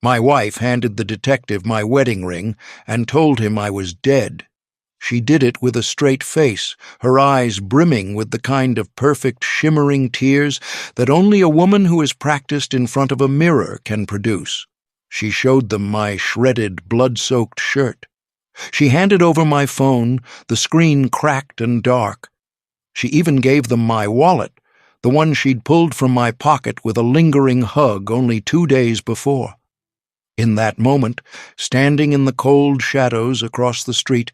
My wife handed the detective my wedding ring and told him I was dead. She did it with a straight face, her eyes brimming with the kind of perfect, shimmering tears that only a woman who has practiced in front of a mirror can produce. She showed them my shredded, blood-soaked shirt. She handed over my phone, the screen cracked and dark. She even gave them my wallet, the one she'd pulled from my pocket with a lingering hug only 2 days before. In that moment, standing in the cold shadows across the street,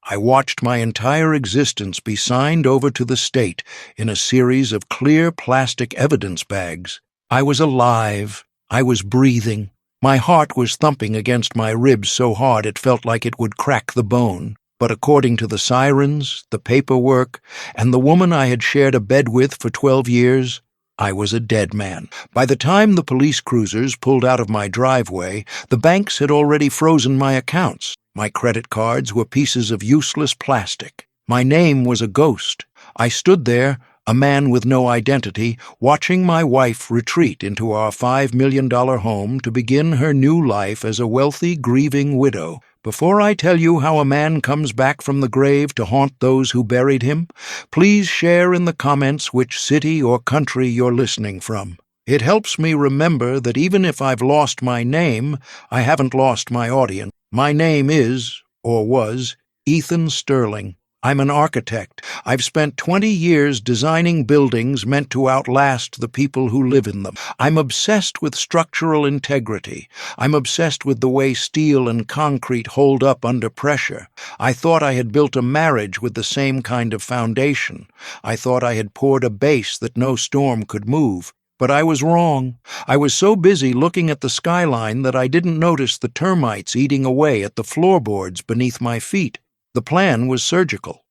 I watched my entire existence be signed over to the state in a series of clear plastic evidence bags. I was alive. I was breathing. My heart was thumping against my ribs so hard it felt like it would crack the bone. But according to the sirens, the paperwork, and the woman I had shared a bed with for 12 years, I was a dead man. By the time the police cruisers pulled out of my driveway, the banks had already frozen my accounts. My credit cards were pieces of useless plastic. My name was a ghost. I stood there, a man with no identity, watching my wife retreat into our $5 million home to begin her new life as a wealthy, grieving widow. Before I tell you how a man comes back from the grave to haunt those who buried him, please share in the comments which city or country you're listening from. It helps me remember that even if I've lost my name, I haven't lost my audience. My name is, or was, Ethan Sterling. I'm an architect. I've spent 20 years designing buildings meant to outlast the people who live in them. I'm obsessed with structural integrity. I'm obsessed with the way steel and concrete hold up under pressure. I thought I had built a marriage with the same kind of foundation. I thought I had poured a base that no storm could move. But I was wrong. I was so busy looking at the skyline that I didn't notice the termites eating away at the floorboards beneath my feet. The plan was surgical.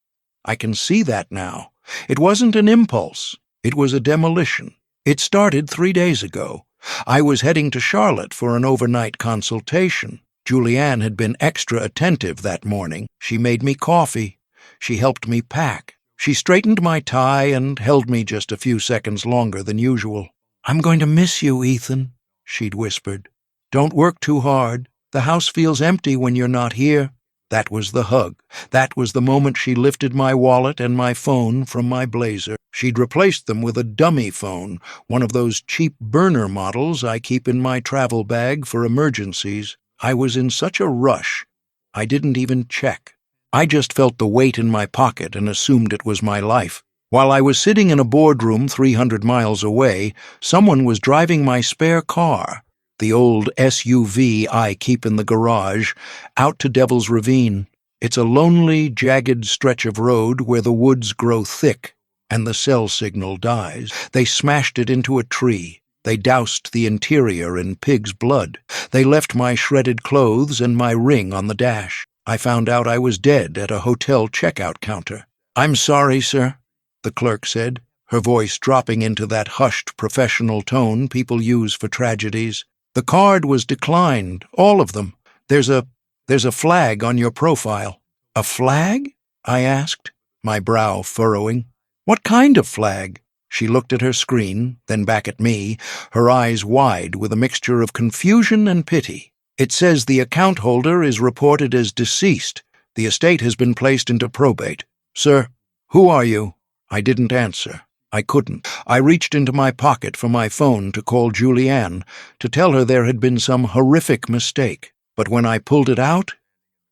I can see that now. It wasn't an impulse. It was a demolition. It started 3 days ago. I was heading to Charlotte for an overnight consultation. Julianne had been extra attentive that morning. She made me coffee. She helped me pack. She straightened my tie and held me just a few seconds longer than usual. "I'm going to miss you, Ethan," she'd whispered. "Don't work too hard. The house feels empty when you're not here." That was the hug. That was the moment she lifted my wallet and my phone from my blazer. She'd replaced them with a dummy phone, one of those cheap burner models I keep in my travel bag for emergencies. I was in such a rush, I didn't even check. I just felt the weight in my pocket and assumed it was my life. While I was sitting in a boardroom 300 miles away, someone was driving my spare car, the old SUV I keep in the garage, out to Devil's Ravine. It's a lonely, jagged stretch of road where the woods grow thick and the cell signal dies. They smashed it into a tree. They doused the interior in pig's blood. They left my shredded clothes and my ring on the dash. I found out I was dead at a hotel checkout counter. "I'm sorry, sir," the clerk said, her voice dropping into that hushed professional tone people use for tragedies. "The card was declined, all of them. There's a flag on your profile." "A flag?" I asked, my brow furrowing. "What kind of flag?" She looked at her screen, then back at me, her eyes wide with a mixture of confusion and pity. "It says the account holder is reported as deceased. The estate has been placed into probate." "Sir, who are you?" I didn't answer. I couldn't. I reached into my pocket for my phone to call Julianne, to tell her there had been some horrific mistake. But when I pulled it out,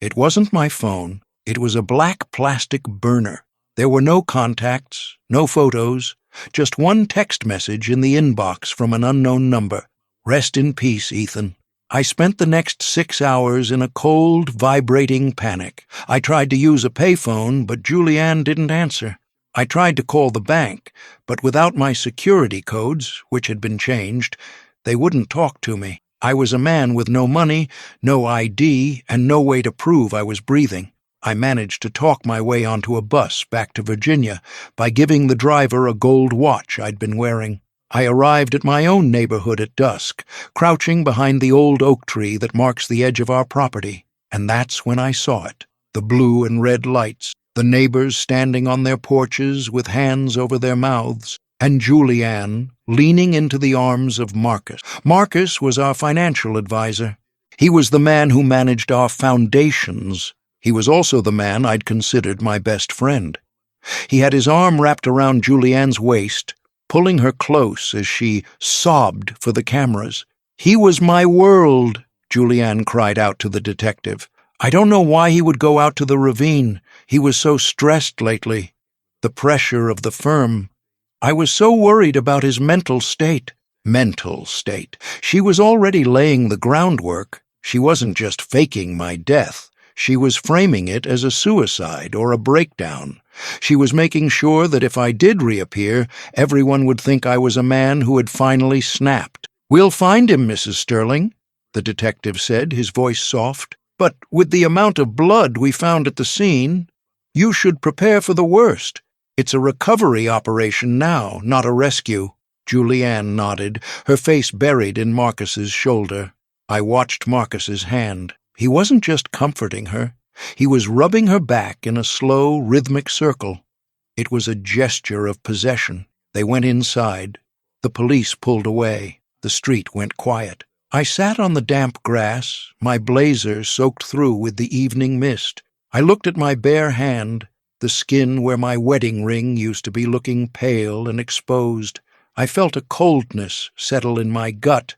it wasn't my phone. It was a black plastic burner. There were no contacts, no photos, just one text message in the inbox from an unknown number. "Rest in peace, Ethan." I spent the next 6 hours in a cold, vibrating panic. I tried to use a payphone, but Julianne didn't answer. I tried to call the bank, but without my security codes, which had been changed, they wouldn't talk to me. I was a man with no money, no ID, and no way to prove I was breathing. I managed to talk my way onto a bus back to Virginia by giving the driver a gold watch I'd been wearing. I arrived at my own neighborhood at dusk, crouching behind the old oak tree that marks the edge of our property, and that's when I saw it. The blue and red lights, the neighbors standing on their porches with hands over their mouths, and Julianne leaning into the arms of Marcus. Marcus was our financial advisor. He was the man who managed our foundations. He was also the man I'd considered my best friend. He had his arm wrapped around Julianne's waist, pulling her close as she sobbed for the cameras. "He was my world," Julianne cried out to the detective. "I don't know why he would go out to the ravine. He was so stressed lately. The pressure of the firm. I was so worried about his mental state." Mental state. She was already laying the groundwork. She wasn't just faking my death. She was framing it as a suicide or a breakdown. She was making sure that if I did reappear, everyone would think I was a man who had finally snapped. "We'll find him, Mrs. Sterling," the detective said, his voice soft. "But with the amount of blood we found at the scene, you should prepare for the worst. It's a recovery operation now, not a rescue." Julianne nodded, her face buried in Marcus's shoulder. I watched Marcus's hand. He wasn't just comforting her. He was rubbing her back in a slow, rhythmic circle. It was a gesture of possession. They went inside. The police pulled away. The street went quiet. I sat on the damp grass, my blazer soaked through with the evening mist. I looked at my bare hand, the skin where my wedding ring used to be looking pale and exposed. I felt a coldness settle in my gut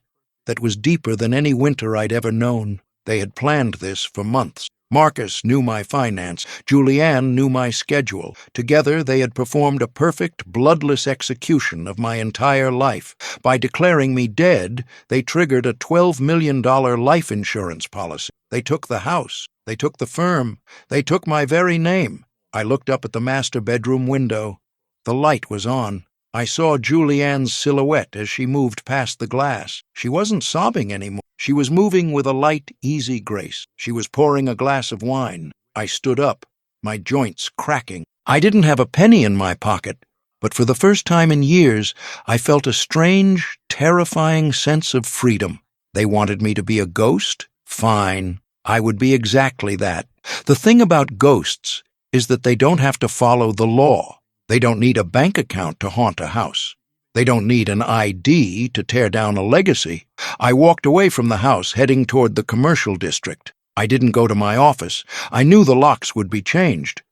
that was deeper than any winter I'd ever known. They had planned this for months. Marcus knew my finance. Julianne knew my schedule. Together they had performed a perfect, bloodless execution of my entire life. By declaring me dead, they triggered a $12 million life insurance policy. They took the house. They took the firm. They took my very name. I looked up at the master bedroom window. The light was on. I saw Julianne's silhouette as she moved past the glass. She wasn't sobbing anymore. She was moving with a light, easy grace. She was pouring a glass of wine. I stood up, my joints cracking. I didn't have a penny in my pocket, but for the first time in years, I felt a strange, terrifying sense of freedom. They wanted me to be a ghost? Fine. I would be exactly that. The thing about ghosts is that they don't have to follow the law. They don't need a bank account to haunt a house. They don't need an ID to tear down a legacy. I walked away from the house, heading toward the commercial district. I didn't go to my office. I knew the locks would be changed.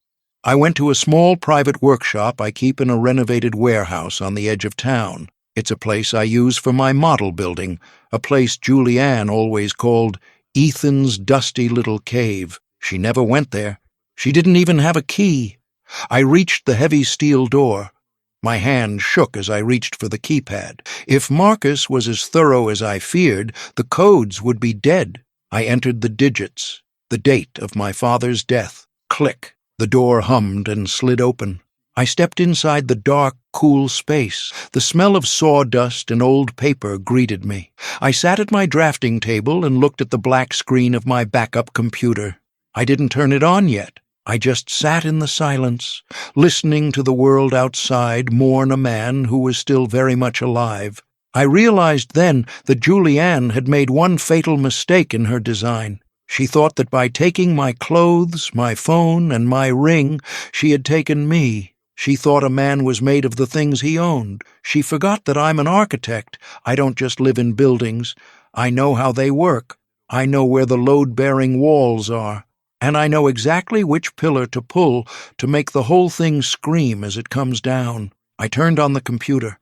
I went to a small private workshop I keep in a renovated warehouse on the edge of town. It's a place I use for my model building, a place Julianne always called Ethan's dusty little cave. She never went there. She didn't even have a key. I reached the heavy steel door. My hand shook as I reached for the keypad. If Marcus was as thorough as I feared, the codes would be dead. I entered the digits, the date of my father's death. Click. The door hummed and slid open. I stepped inside the dark, cool space. The smell of sawdust and old paper greeted me. I sat at my drafting table and looked at the black screen of my backup computer. I didn't turn it on yet. I just sat in the silence, listening to the world outside mourn a man who was still very much alive. I realized then that Julianne had made one fatal mistake in her design. She thought that by taking my clothes, my phone, and my ring, she had taken me. She thought a man was made of the things he owned. She forgot that I'm an architect. I don't just live in buildings. I know how they work. I know where the load-bearing walls are. And I know exactly which pillar to pull to make the whole thing scream as it comes down. I turned on the computer.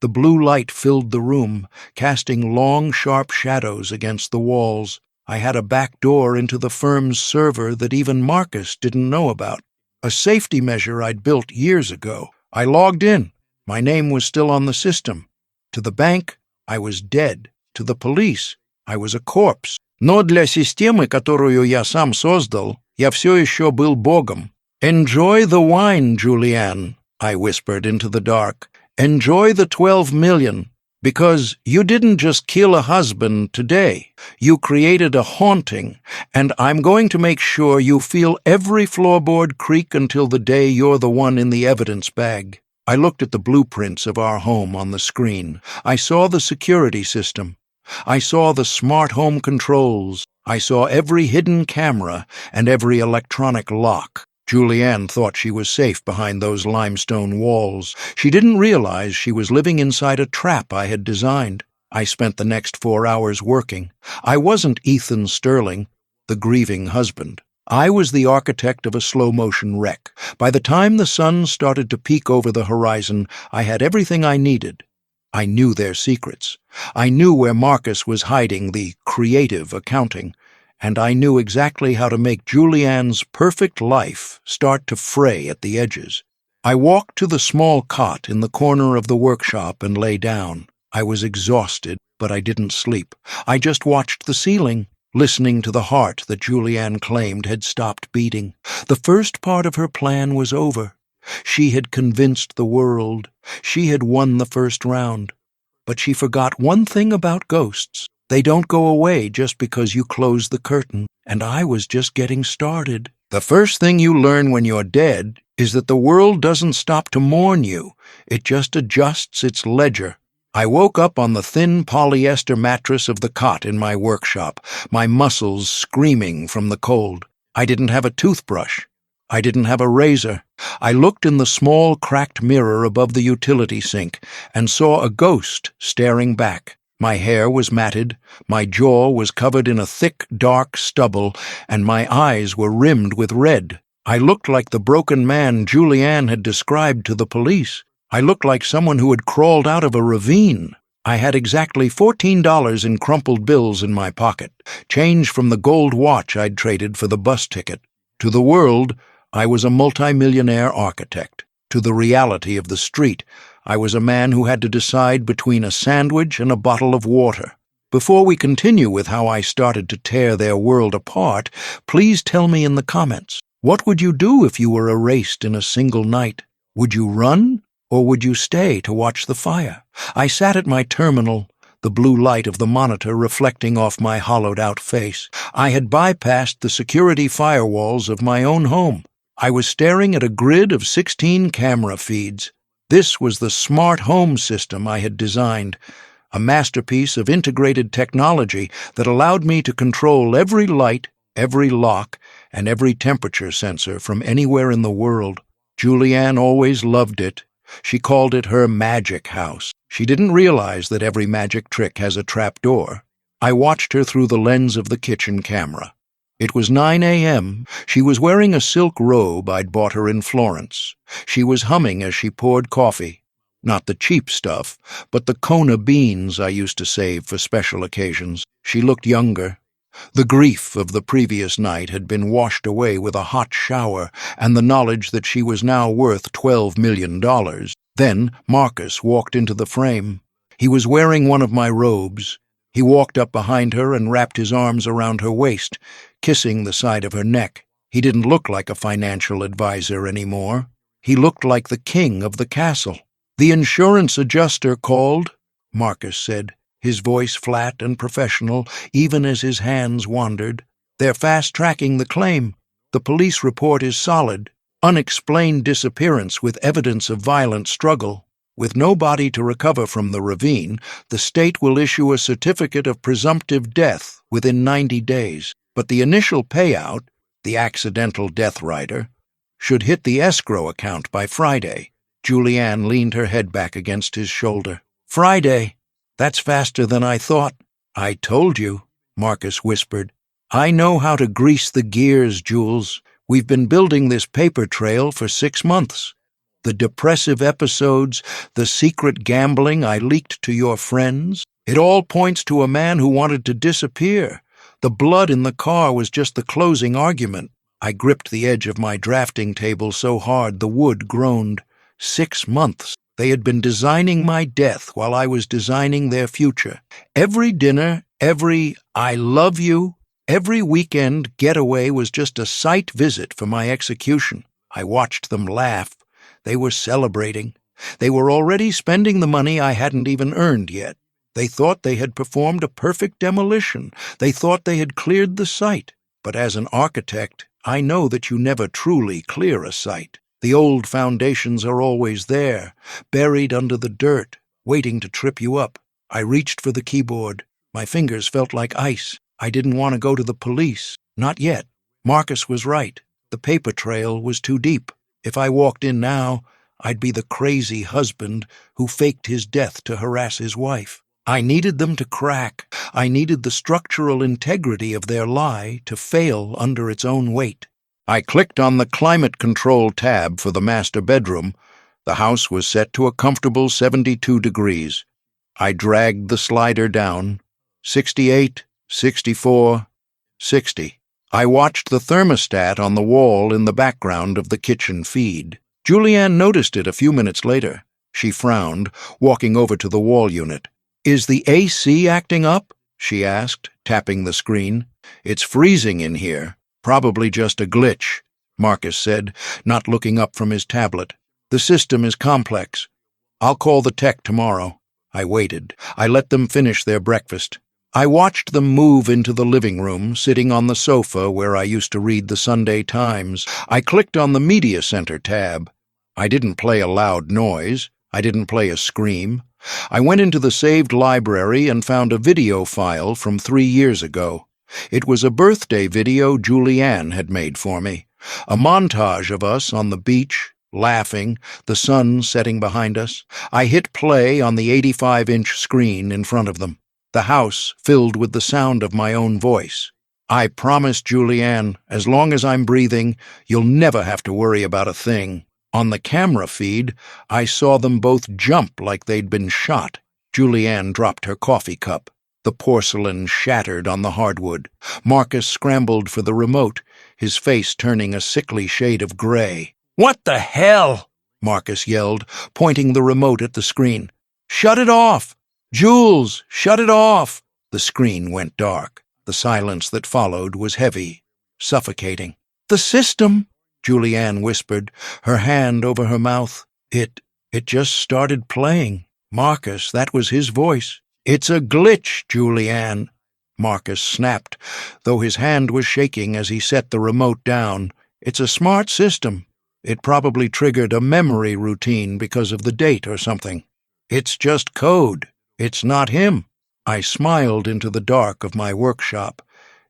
The blue light filled the room, casting long, sharp shadows against the walls. I had a back door into the firm's server that even Marcus didn't know about. A safety measure I'd built years ago. I logged in. My name was still on the system. To the bank, I was dead. To the police, I was a corpse. Но для системы, которую я сам создал, я все еще был Богом. "Enjoy the wine, Julianne," I whispered into the dark. "Enjoy the 12 million, because you didn't just kill a husband today. You created a haunting, and I'm going to make sure you feel every floorboard creak until the day you're the one in the evidence bag." I looked at the blueprints of our home on the screen. I saw the security system. I saw the smart home controls. I saw every hidden camera and every electronic lock. Julianne thought she was safe behind those limestone walls. She didn't realize she was living inside a trap I had designed. I spent the next 4 hours working. I wasn't Ethan Sterling, the grieving husband. I was the architect of a slow-motion wreck. By the time the sun started to peek over the horizon, I had everything I needed. I knew their secrets. I knew where Marcus was hiding the creative accounting, and I knew exactly how to make Julianne's perfect life start to fray at the edges. I walked to the small cot in the corner of the workshop and lay down. I was exhausted, but I didn't sleep. I just watched the ceiling, listening to the heart that Julianne claimed had stopped beating. The first part of her plan was over. She had convinced the world. She had won the first round. But she forgot one thing about ghosts. They don't go away just because you close the curtain, and I was just getting started. The first thing you learn when you're dead is that the world doesn't stop to mourn you. It just adjusts its ledger. I woke up on the thin polyester mattress of the cot in my workshop, my muscles screaming from the cold. I didn't have a toothbrush. I didn't have a razor. I looked in the small cracked mirror above the utility sink and saw a ghost staring back. My hair was matted, my jaw was covered in a thick, dark stubble, and my eyes were rimmed with red. I looked like the broken man Julianne had described to the police. I looked like someone who had crawled out of a ravine. I had exactly $14 in crumpled bills in my pocket, change from the gold watch I'd traded for the bus ticket. To the world, I was a multimillionaire architect. To the reality of the street, I was a man who had to decide between a sandwich and a bottle of water. Before we continue with how I started to tear their world apart, please tell me in the comments, what would you do if you were erased in a single night? Would you run, or would you stay to watch the fire? I sat at my terminal, the blue light of the monitor reflecting off my hollowed-out face. I had bypassed the security firewalls of my own home. I was staring at a grid of 16 camera feeds. This was the smart home system I had designed, a masterpiece of integrated technology that allowed me to control every light, every lock, and every temperature sensor from anywhere in the world. Julianne always loved it. She called it her magic house. She didn't realize that every magic trick has a trap door. I watched her through the lens of the kitchen camera. It was 9 a.m. She was wearing a silk robe I'd bought her in Florence. She was humming as she poured coffee. Not the cheap stuff, but the Kona beans I used to save for special occasions. She looked younger. The grief of the previous night had been washed away with a hot shower and the knowledge that she was now worth $12 million. Then Marcus walked into the frame. He was wearing one of my robes. He walked up behind her and wrapped his arms around her waist, kissing the side of her neck. He didn't look like a financial advisor anymore. He looked like the king of the castle. "The insurance adjuster called," Marcus said, his voice flat and professional, even as his hands wandered. "They're fast-tracking the claim. The police report is solid. Unexplained disappearance with evidence of violent struggle. With no body to recover from the ravine, the state will issue a certificate of presumptive death within 90 days. But the initial payout, the accidental death rider, should hit the escrow account by Friday." Julianne leaned her head back against his shoulder. "Friday? That's faster than I thought." "I told you," Marcus whispered. "I know how to grease the gears, Jules. We've been building this paper trail for 6 months. The depressive episodes, the secret gambling I leaked to your friends, it all points to a man who wanted to disappear. The blood in the car was just the closing argument." I gripped the edge of my drafting table so hard the wood groaned. 6 months. They had been designing my death while I was designing their future. Every dinner, every "I love you," every weekend getaway was just a site visit for my execution. I watched them laugh. They were celebrating. They were already spending the money I hadn't even earned yet. They thought they had performed a perfect demolition. They thought they had cleared the site. But as an architect, I know that you never truly clear a site. The old foundations are always there, buried under the dirt, waiting to trip you up. I reached for the keyboard. My fingers felt like ice. I didn't want to go to the police. Not yet. Marcus was right. The paper trail was too deep. If I walked in now, I'd be the crazy husband who faked his death to harass his wife. I needed them to crack. I needed the structural integrity of their lie to fail under its own weight. I clicked on the climate control tab for the master bedroom. The house was set to a comfortable 72 degrees. I dragged the slider down. 68, 64, 60. I watched the thermostat on the wall in the background of the kitchen feed. Julianne noticed it a few minutes later. She frowned, walking over to the wall unit. "Is the AC acting up?" she asked, tapping the screen. "It's freezing in here. Probably just a glitch," Marcus said, not looking up from his tablet. "The system is complex. I'll call the tech tomorrow." I waited. I let them finish their breakfast. I watched them move into the living room, sitting on the sofa where I used to read the Sunday Times. I clicked on the Media Center tab. I didn't play a loud noise. I didn't play a scream. I went into the saved library and found a video file from 3 years ago. It was a birthday video Julianne had made for me. A montage of us on the beach, laughing, the sun setting behind us. I hit play on the 85-inch screen in front of them. The house filled with the sound of my own voice. "I promised Julianne, as long as I'm breathing, you'll never have to worry about a thing." On the camera feed, I saw them both jump like they'd been shot. Julianne dropped her coffee cup. The porcelain shattered on the hardwood. Marcus scrambled for the remote, his face turning a sickly shade of gray. "What the hell?" Marcus yelled, pointing the remote at the screen. "Shut it off! Jules, shut it off!" The screen went dark. The silence that followed was heavy, suffocating. "The system," Julianne whispered, her hand over her mouth. It just started playing. Marcus, that was his voice. "It's a glitch, Julianne." Marcus snapped, though his hand was shaking as he set the remote down. "It's a smart system. It probably triggered a memory routine because of the date or something. It's just code. It's not him." I smiled into the dark of my workshop.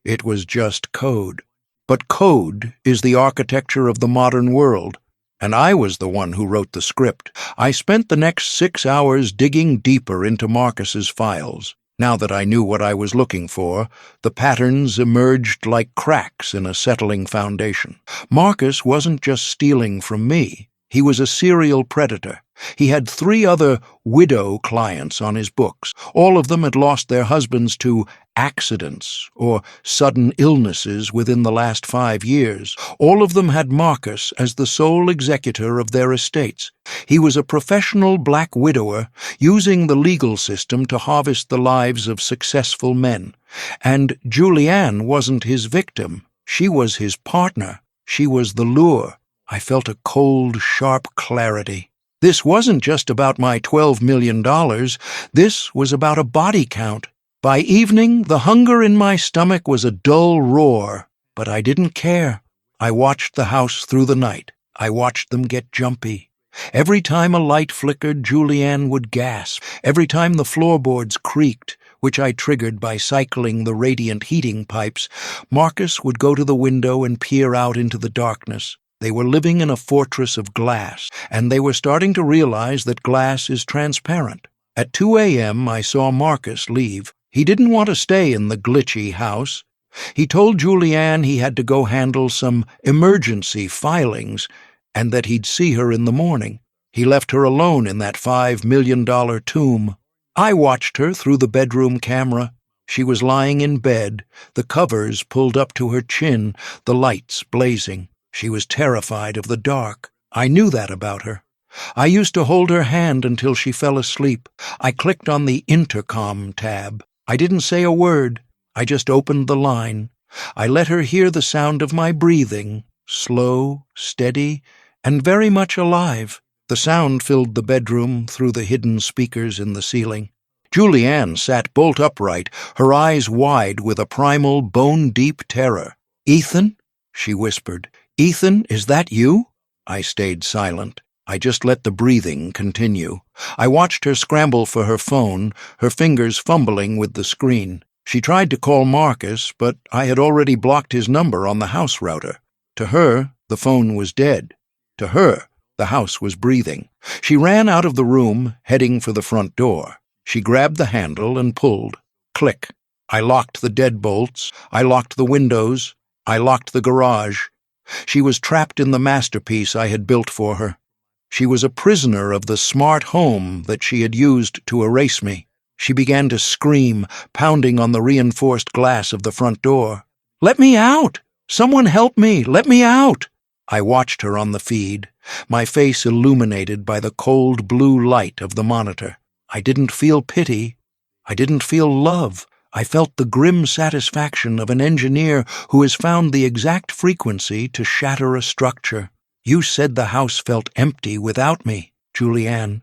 It was just code. But code is the architecture of the modern world, and I was the one who wrote the script. I spent the next 6 hours digging deeper into Marcus's files. Now that I knew what I was looking for, the patterns emerged like cracks in a settling foundation. Marcus wasn't just stealing from me. He was a serial predator. He had 3 other widow clients on his books. All of them had lost their husbands to accidents or sudden illnesses within the last 5 years. All of them had Marcus as the sole executor of their estates. He was a professional black widower using the legal system to harvest the lives of successful men. And Julianne wasn't his victim. She was his partner. She was the lure. I felt a cold, sharp clarity. This wasn't just about my $12 million. This was about a body count. By evening, the hunger in my stomach was a dull roar, but I didn't care. I watched the house through the night. I watched them get jumpy. Every time a light flickered, Julianne would gasp. Every time the floorboards creaked, which I triggered by cycling the radiant heating pipes, Marcus would go to the window and peer out into the darkness. They were living in a fortress of glass, and they were starting to realize that glass is transparent. At 2 a.m., I saw Marcus leave. He didn't want to stay in the glitchy house. He told Julianne he had to go handle some emergency filings, and that he'd see her in the morning. He left her alone in that $5 million tomb. I watched her through the bedroom camera. She was lying in bed, the covers pulled up to her chin, the lights blazing. She was terrified of the dark. I knew that about her. I used to hold her hand until she fell asleep. I clicked on the intercom tab. I didn't say a word. I just opened the line. I let her hear the sound of my breathing, slow, steady, and very much alive. The sound filled the bedroom through the hidden speakers in the ceiling. Julianne sat bolt upright, her eyes wide with a primal, bone-deep terror. "Ethan?" she whispered. "Ethan, is that you?" I stayed silent. I just let the breathing continue. I watched her scramble for her phone, her fingers fumbling with the screen. She tried to call Marcus, but I had already blocked his number on the house router. To her, The phone was dead. To her, the house was breathing. She ran out of the room, heading for the front door. She grabbed the handle and pulled. Click. I locked the deadbolts. I locked the windows. I locked the garage. She was trapped in the masterpiece I had built for her. She was a prisoner of the smart home that she had used to erase me. She began to scream, pounding on the reinforced glass of the front door. "Let me out! Someone help me! Let me out!" I watched her on the feed, my face illuminated by the cold blue light of the monitor. I didn't feel pity. I didn't feel love. I felt the grim satisfaction of an engineer who has found the exact frequency to shatter a structure. "You said the house felt empty without me, Julianne,"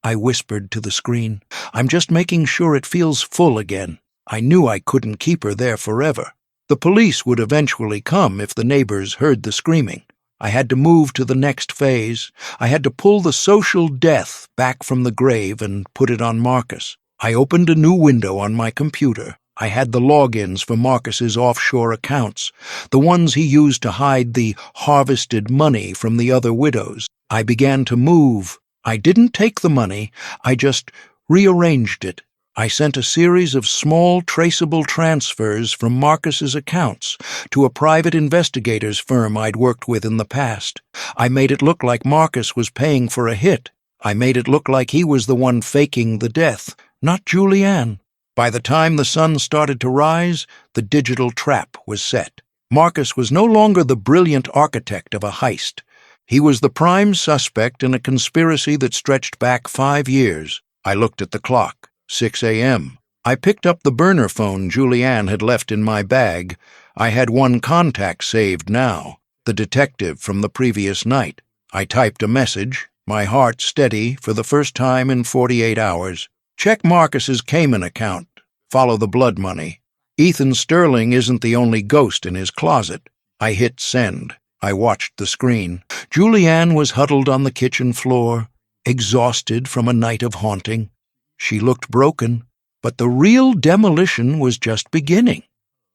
I whispered to the screen. "I'm just making sure it feels full again. I knew I couldn't keep her there forever." The police would eventually come if the neighbors heard the screaming. I had to move to the next phase. I had to pull the social death back from the grave and put it on Marcus. I opened a new window on my computer. I had the logins for Marcus's offshore accounts, the ones he used to hide the harvested money from the other widows. I began to move. I didn't take the money, I just rearranged it. I sent a series of small, traceable transfers from Marcus's accounts to a private investigators firm I'd worked with in the past. I made it look like Marcus was paying for a hit. I made it look like he was the one faking the death, not Julianne. By the time the sun started to rise, the digital trap was set. Marcus was no longer the brilliant architect of a heist. He was the prime suspect in a conspiracy that stretched back 5 years. I looked at the clock. 6 a.m. I picked up the burner phone Julianne had left in my bag. I had one contact saved now, the detective from the previous night. I typed a message, my heart steady for the first time in 48 hours. "Check Marcus's Cayman account. Follow the blood money. Ethan Sterling isn't the only ghost in his closet." I hit send. I watched the screen. Julianne was huddled on the kitchen floor, exhausted from a night of haunting. She looked broken, but the real demolition was just beginning,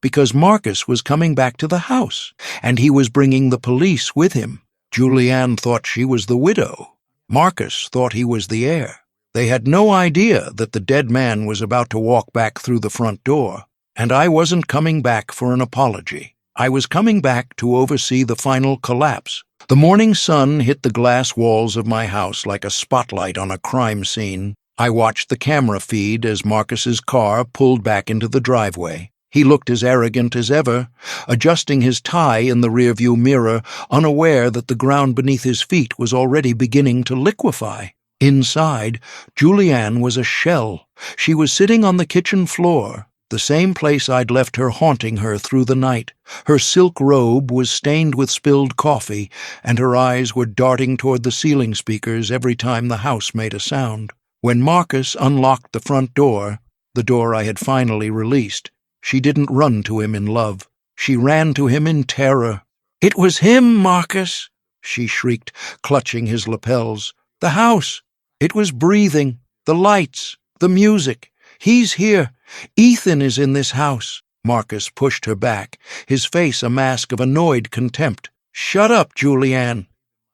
because Marcus was coming back to the house, and he was bringing the police with him. Julianne thought she was the widow. Marcus thought he was the heir. They had no idea that the dead man was about to walk back through the front door, and I wasn't coming back for an apology. I was coming back to oversee the final collapse. The morning sun hit the glass walls of my house like a spotlight on a crime scene. I watched the camera feed as Marcus's car pulled back into the driveway. He looked as arrogant as ever, adjusting his tie in the rearview mirror, unaware that the ground beneath his feet was already beginning to liquefy. Inside, Julianne was a shell. She was sitting on the kitchen floor, the same place I'd left her haunting her through the night. Her silk robe was stained with spilled coffee, and her eyes were darting toward the ceiling speakers every time the house made a sound. When Marcus unlocked the front door, the door I had finally released, she didn't run to him in love. She ran to him in terror. "It was him, Marcus!" she shrieked, clutching his lapels. "The house! It was breathing. The lights. The music. He's here. Ethan is in this house." Marcus pushed her back, his face a mask of annoyed contempt. "Shut up, Julianne.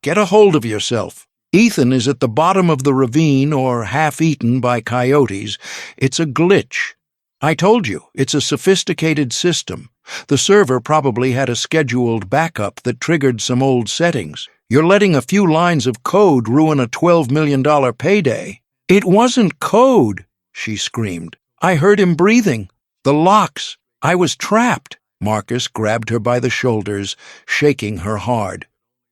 Get a hold of yourself. Ethan is at the bottom of the ravine or half-eaten by coyotes. It's a glitch. I told you, it's a sophisticated system. The server probably had a scheduled backup that triggered some old settings. You're letting a few lines of code ruin a $12 million payday." "It wasn't code," she screamed. "I heard him breathing. The locks. I was trapped." Marcus grabbed her by the shoulders, shaking her hard.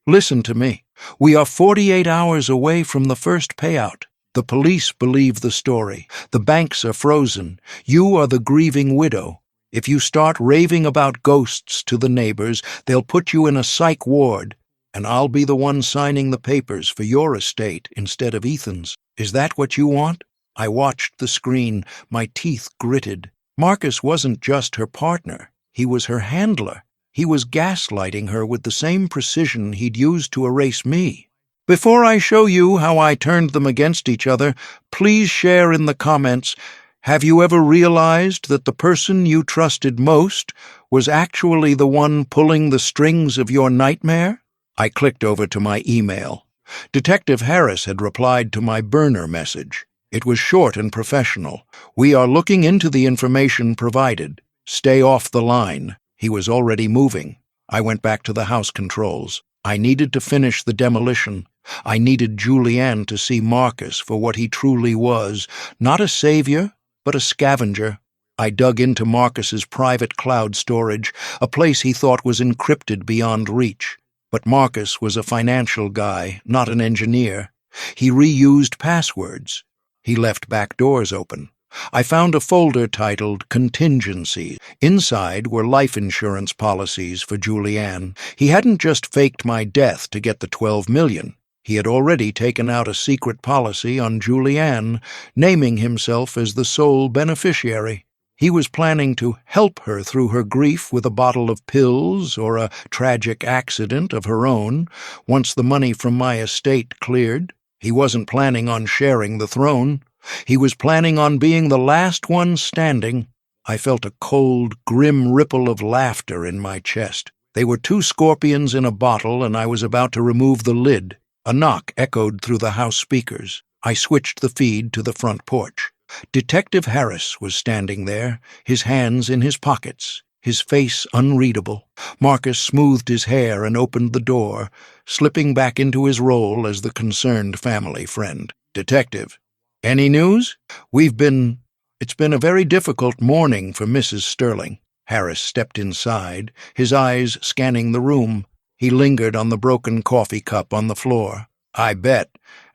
"Listen to me. We are 48 hours away from the first payout. The police believe the story. The banks are frozen. You are the grieving widow. If you start raving about ghosts to the neighbors, they'll put you in a psych ward, and I'll be the one signing the papers for your estate instead of Ethan's. Is that what you want?" I watched the screen, my teeth gritted. Marcus wasn't just her partner. He was her handler. He was gaslighting her with the same precision he'd used to erase me. Before I show you how I turned them against each other, please share in the comments, have you ever realized that the person you trusted most was actually the one pulling the strings of your nightmare? I clicked over to my email. Detective Harris had replied to my burner message. It was short and professional. "We are looking into the information provided. Stay off the line." He was already moving. I went back to the house controls. I needed to finish the demolition. I needed Julianne to see Marcus for what he truly was, not a savior, but a scavenger. I dug into Marcus's private cloud storage, a place he thought was encrypted beyond reach. But Marcus was a financial guy, not an engineer. He reused passwords. He left back doors open. I found a folder titled Contingencies. Inside were life insurance policies for Julianne. He hadn't just faked my death to get the $12 million. He had already taken out a secret policy on Julianne, naming himself as the sole beneficiary. He was planning to help her through her grief with a bottle of pills or a tragic accident of her own once the money from my estate cleared. He wasn't planning on sharing the throne. He was planning on being the last one standing. I felt a cold, grim ripple of laughter in my chest. They were 2 scorpions in a bottle, and I was about to remove the lid. A knock echoed through the house speakers. I switched the feed to the front porch. Detective Harris was standing there, his hands in his pockets, his face unreadable. Marcus smoothed his hair and opened the door, slipping back into his role as the concerned family friend. "Detective, any news? It's been a very difficult morning for Mrs. Sterling." Harris stepped inside, his eyes scanning the room. He lingered on the broken coffee cup on the floor. "I bet.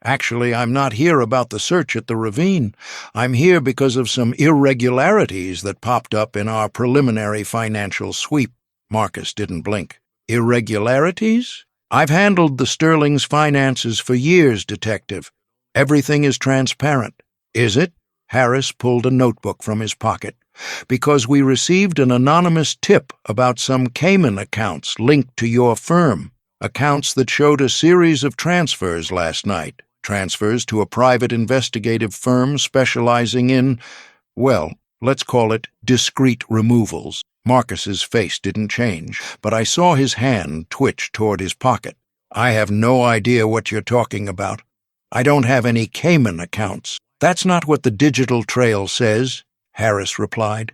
Actually, I'm not here about the search at the ravine. I'm here because of some irregularities that popped up in our preliminary financial sweep." Marcus didn't blink. "Irregularities? I've handled the Sterling's finances for years, Detective. Everything is transparent." "Is it?" Harris pulled a notebook from his pocket. "Because we received an anonymous tip about some Cayman accounts linked to your firm. Accounts that showed a series of transfers last night. Transfers to a private investigative firm specializing in, well, let's call it discreet removals." Marcus's face didn't change, but I saw his hand twitch toward his pocket. "I have no idea what you're talking about. I don't have any Cayman accounts." "That's not what the digital trail says," Harris replied.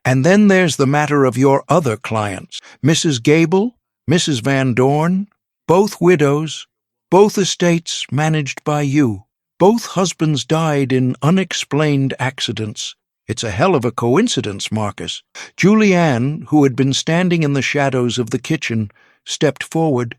"And then there's the matter of your other clients, Mrs. Gable, Mrs. Van Dorn, both widows, both estates managed by you. Both husbands died in unexplained accidents. It's a hell of a coincidence, Marcus." Julianne, who had been standing in the shadows of the kitchen, stepped forward.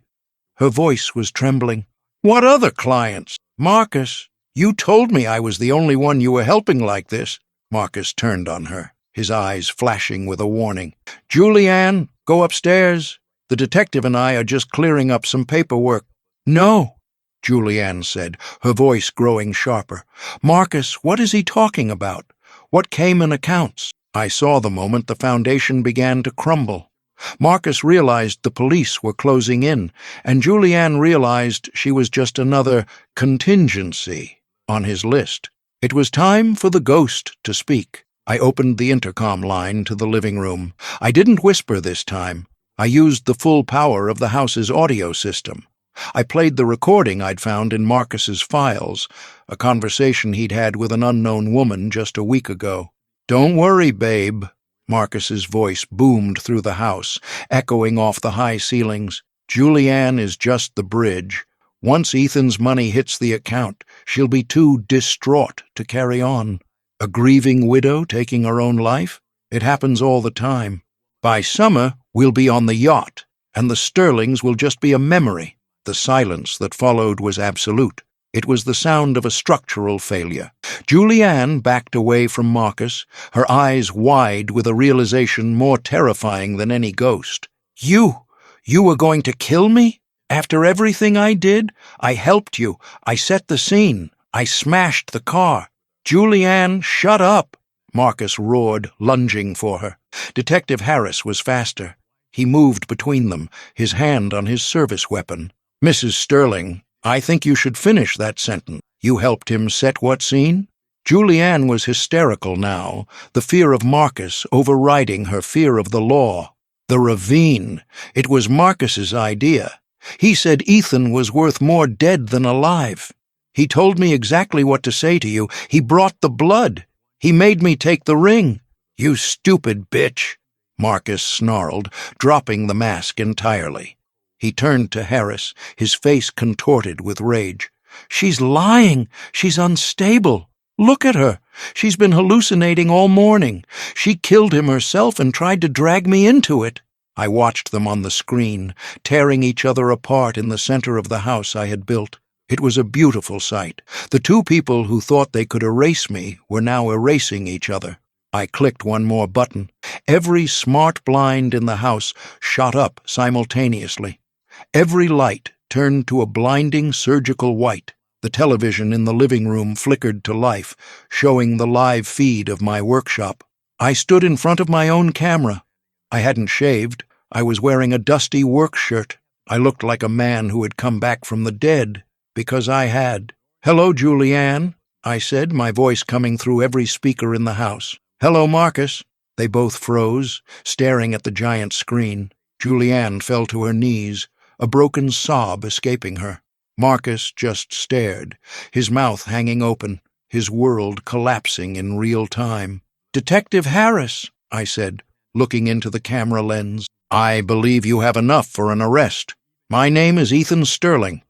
Her voice was trembling. "What other clients? Marcus, you told me I was the only one you were helping like this." Marcus turned on her, his eyes flashing with a warning. "Julianne, go upstairs. The detective and I are just clearing up some paperwork." "No," Julianne said, her voice growing sharper. "Marcus, what is he talking about? What Cayman accounts?" I saw the moment the foundation began to crumble. Marcus realized the police were closing in, and Julianne realized she was just another contingency on his list. It was time for the ghost to speak. I opened the intercom line to the living room. I didn't whisper this time. I used the full power of the house's audio system. I played the recording I'd found in Marcus's files, a conversation he'd had with an unknown woman just a week ago. "Don't worry, babe." Marcus's voice boomed through the house, echoing off the high ceilings. "Julianne is just the bridge. Once Ethan's money hits the account, she'll be too distraught to carry on. A grieving widow taking her own life? It happens all the time. By summer, we'll be on the yacht, and the Sterlings will just be a memory." The silence that followed was absolute. It was the sound of a structural failure. Julianne backed away from Marcus, her eyes wide with a realization more terrifying than any ghost. You were going to kill me? After everything I did? I helped you. I set the scene. I smashed the car." "Julianne, shut up!" Marcus roared, lunging for her. Detective Harris was faster. He moved between them, his hand on his service weapon. "Mrs. Sterling, I think you should finish that sentence. You helped him set what scene?" Julianne was hysterical now, the fear of Marcus overriding her fear of the law. The ravine. It was Marcus's idea. He said Ethan was worth more dead than alive. He told me exactly what to say to you. He brought the blood. He made me take the ring. You stupid bitch, Marcus snarled, dropping the mask entirely. He turned to Harris, his face contorted with rage. She's lying. She's unstable. Look at her. She's been hallucinating all morning. She killed him herself and tried to drag me into it. I watched them on the screen, tearing each other apart in the center of the house I had built. It was a beautiful sight. The two people who thought they could erase me were now erasing each other. I clicked one more button. Every smart blind in the house shot up simultaneously. Every light turned to a blinding surgical white. The television in the living room flickered to life, showing the live feed of my workshop. I stood in front of my own camera. I hadn't shaved. I was wearing a dusty work shirt. I looked like a man who had come back from the dead, because I had. "Hello, Julianne," I said, my voice coming through every speaker in the house. "Hello, Marcus." They both froze, staring at the giant screen. Julianne fell to her knees, a broken sob escaping her. Marcus just stared, his mouth hanging open, his world collapsing in real time. "Detective Harris," I said, looking into the camera lens. "I believe you have enough for an arrest. My name is Ethan Sterling.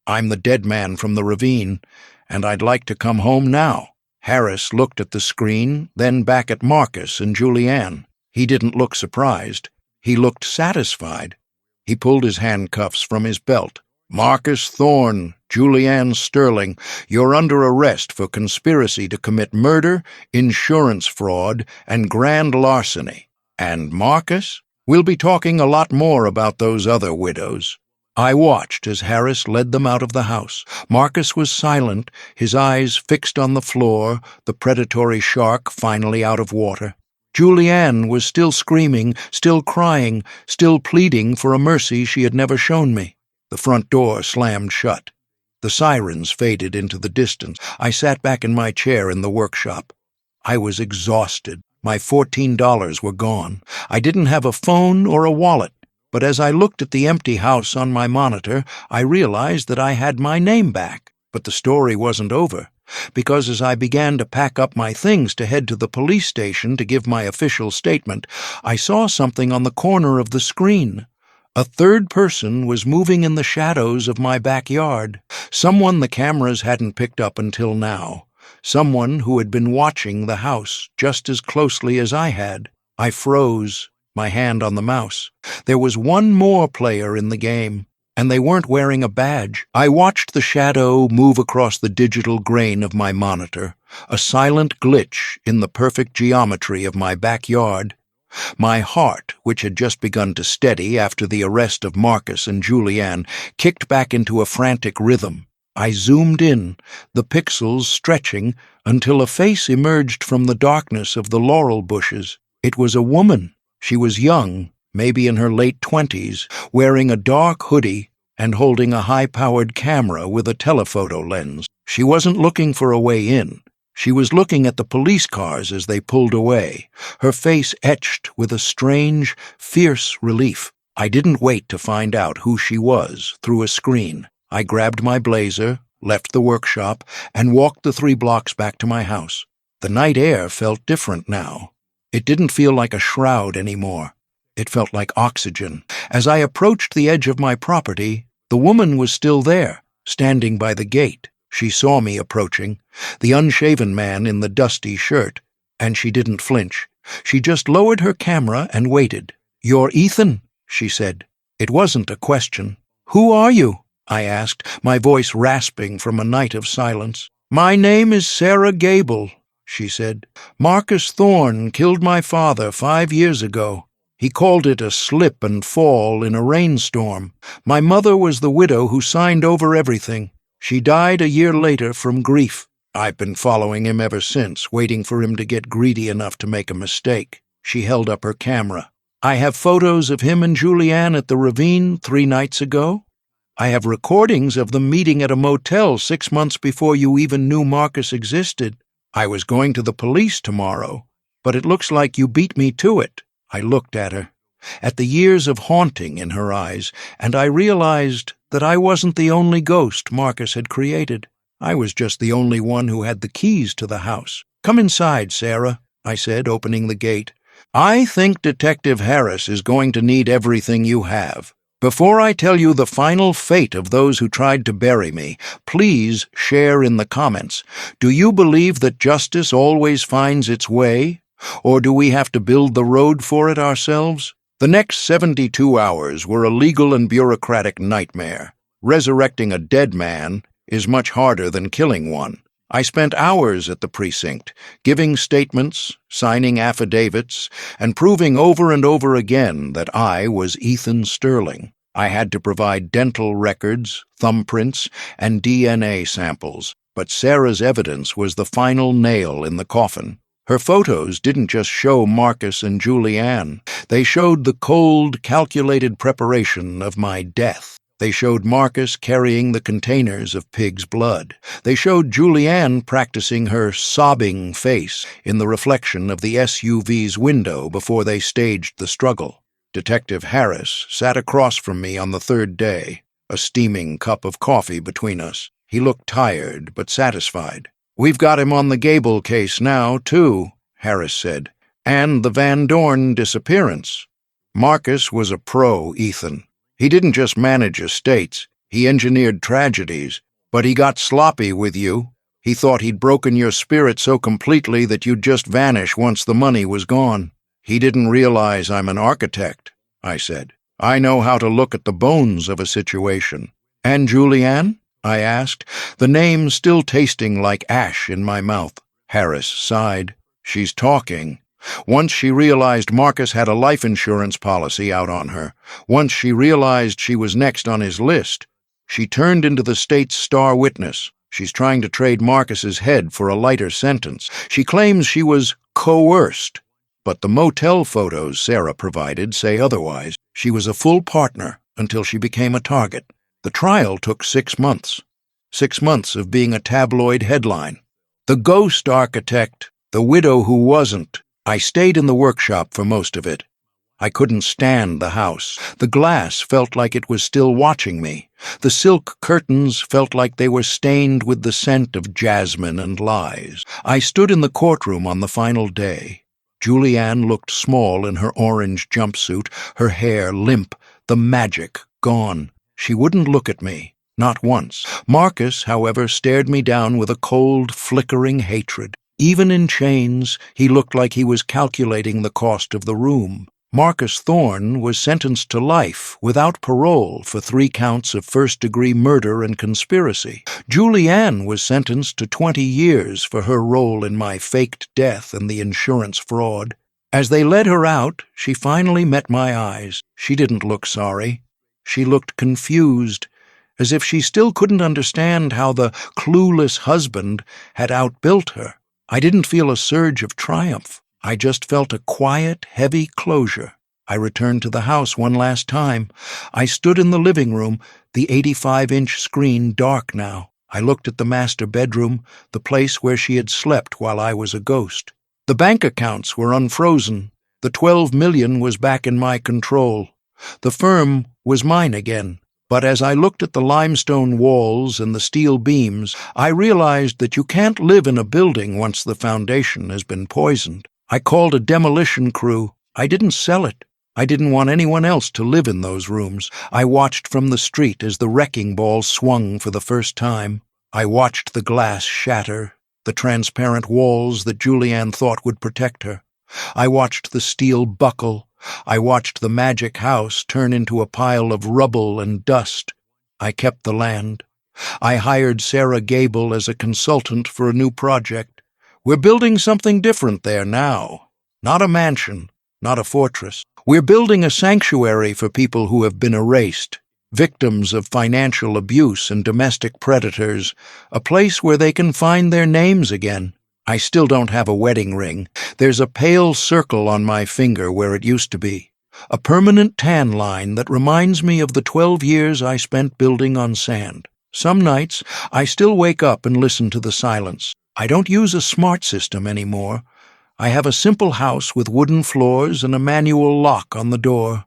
I'm the dead man from the ravine, and I'd like to come home now." Harris looked at the screen, then back at Marcus and Julianne. He didn't look surprised. He looked satisfied. He pulled his handcuffs from his belt. "Marcus Thorne, Julianne Sterling, you're under arrest for conspiracy to commit murder, insurance fraud, and grand larceny. And Marcus, we'll be talking a lot more about those other widows." I watched as Harris led them out of the house. Marcus was silent, his eyes fixed on the floor, the predatory shark finally out of water. Julianne was still screaming, still crying, still pleading for a mercy she had never shown me. The front door slammed shut. The sirens faded into the distance. I sat back in my chair in the workshop. I was exhausted. My $14 were gone. I didn't have a phone or a wallet. But as I looked at the empty house on my monitor, I realized that I had my name back. But the story wasn't over, because as I began to pack up my things to head to the police station to give my official statement, I saw something on the corner of the screen. A third person was moving in the shadows of my backyard, someone the cameras hadn't picked up until now, someone who had been watching the house just as closely as I had. I froze, my hand on the mouse. There was one more player in the game, and they weren't wearing a badge. I watched the shadow move across the digital grain of my monitor, a silent glitch in the perfect geometry of my backyard. My heart, which had just begun to steady after the arrest of Marcus and Julianne, kicked back into a frantic rhythm. I zoomed in, the pixels stretching until a face emerged from the darkness of the laurel bushes. It was a woman. She was young, maybe in her late 20s, wearing a dark hoodie and holding a high-powered camera with a telephoto lens. She wasn't looking for a way in. She was looking at the police cars as they pulled away, her face etched with a strange, fierce relief. I didn't wait to find out who she was through a screen. I grabbed my blazer, left the workshop, and walked the 3 blocks back to my house. The night air felt different now. It didn't feel like a shroud anymore. It felt like oxygen. As I approached the edge of my property, the woman was still there, standing by the gate. She saw me approaching, the unshaven man in the dusty shirt, and she didn't flinch. She just lowered her camera and waited. "You're Ethan," she said. It wasn't a question. "Who are you?" I asked, my voice rasping from a night of silence. "My name is Sarah Gable," she said. "Marcus Thorne killed my father 5 years ago. He called it a slip and fall in a rainstorm. My mother was the widow who signed over everything. She died a year later from grief. I've been following him ever since, waiting for him to get greedy enough to make a mistake." She held up her camera. "I have photos of him and Julianne at the ravine 3 nights ago. I have recordings of them meeting at a motel 6 months before you even knew Marcus existed. I was going to the police tomorrow, but it looks like you beat me to it." I looked at her. at the years of haunting in her eyes, and I realized that I wasn't the only ghost Marcus had created. I was just the only one who had the keys to the house. "Come inside, Sarah," I said, opening the gate. "I think Detective Harris is going to need everything you have. Before I tell you the final fate of those who tried to bury me, please share in the comments. Do you believe that justice always finds its way? Or do we have to build the road for it ourselves?" The next 72 hours were a legal and bureaucratic nightmare. Resurrecting a dead man is much harder than killing one. I spent hours at the precinct, giving statements, signing affidavits, and proving over and over again that I was Ethan Sterling. I had to provide dental records, thumbprints, and DNA samples, but Sarah's evidence was the final nail in the coffin. Her photos didn't just show Marcus and Julianne. They showed the cold, calculated preparation of my death. They showed Marcus carrying the containers of pig's blood. They showed Julianne practicing her sobbing face in the reflection of the SUV's window before they staged the struggle. Detective Harris sat across from me on the third day, a steaming cup of coffee between us. He looked tired but satisfied. "We've got him on the Gable case now, too," Harris said, "and the Van Dorn disappearance. Marcus was a pro, Ethan. He didn't just manage estates, he engineered tragedies. But he got sloppy with you. He thought he'd broken your spirit so completely that you'd just vanish once the money was gone." "He didn't realize I'm an architect," I said. "I know how to look at the bones of a situation." "And Julianne?" I asked, the name still tasting like ash in my mouth. Harris sighed. "She's talking. Once she realized Marcus had a life insurance policy out on her, once she realized she was next on his list, she turned into the state's star witness. She's trying to trade Marcus's head for a lighter sentence. She claims she was coerced, but the motel photos Sarah provided say otherwise. She was a full partner until she became a target. The trial took 6 months. 6 months of being a tabloid headline. The ghost architect, the widow who wasn't. I stayed in the workshop for most of it. I couldn't stand the house. The glass felt like it was still watching me. The silk curtains felt like they were stained with the scent of jasmine and lies. I stood in the courtroom on the final day. Julianne looked small in her orange jumpsuit, her hair limp, the magic gone. She wouldn't look at me, not once. Marcus, however, stared me down with a cold, flickering hatred. Even in chains, he looked like he was calculating the cost of the room. Marcus Thorne was sentenced to life without parole for 3 counts of first-degree murder and conspiracy. Julianne was sentenced to 20 years for her role in my faked death and the insurance fraud. As they led her out, she finally met my eyes. She didn't look sorry. She looked confused, as if she still couldn't understand how the clueless husband had outbuilt her. I didn't feel a surge of triumph. I just felt a quiet, heavy closure. I returned to the house one last time. I stood in the living room, the 85-inch screen dark now. I looked at the master bedroom, the place where she had slept while I was a ghost. The bank accounts were unfrozen. The $12 million was back in my control. The firm was mine again. But as I looked at the limestone walls and the steel beams, I realized that you can't live in a building once the foundation has been poisoned. I called a demolition crew. I didn't sell it. I didn't want anyone else to live in those rooms. I watched from the street as the wrecking ball swung for the first time. I watched the glass shatter, the transparent walls that Julianne thought would protect her. I watched the steel buckle. I watched the magic house turn into a pile of rubble and dust. I kept the land. I hired Sarah Gable as a consultant for a new project. We're building something different there now. Not a mansion, not a fortress. We're building a sanctuary for people who have been erased, victims of financial abuse and domestic predators, a place where they can find their names again. I still don't have a wedding ring. There's a pale circle on my finger where it used to be, a permanent tan line that reminds me of the 12 years I spent building on sand. Some nights, I still wake up and listen to the silence. I don't use a smart system anymore. I have a simple house with wooden floors and a manual lock on the door.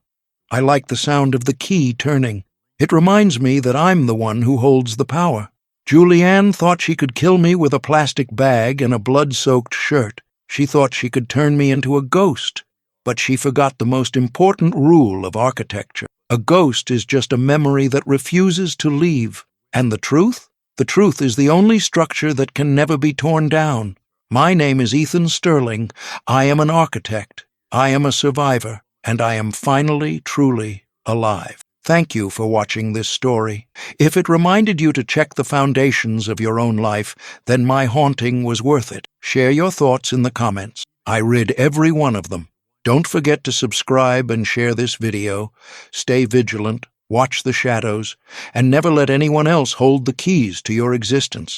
I like the sound of the key turning. It reminds me that I'm the one who holds the power. Julianne thought she could kill me with a plastic bag and a blood-soaked shirt. She thought she could turn me into a ghost. But she forgot the most important rule of architecture. A ghost is just a memory that refuses to leave. And the truth? The truth is the only structure that can never be torn down. My name is Ethan Sterling. I am an architect. I am a survivor. And I am finally, truly alive. Thank you for watching this story. If it reminded you to check the foundations of your own life, then my haunting was worth it. Share your thoughts in the comments. I read every one of them. Don't forget to subscribe and share this video. Stay vigilant, watch the shadows, and never let anyone else hold the keys to your existence.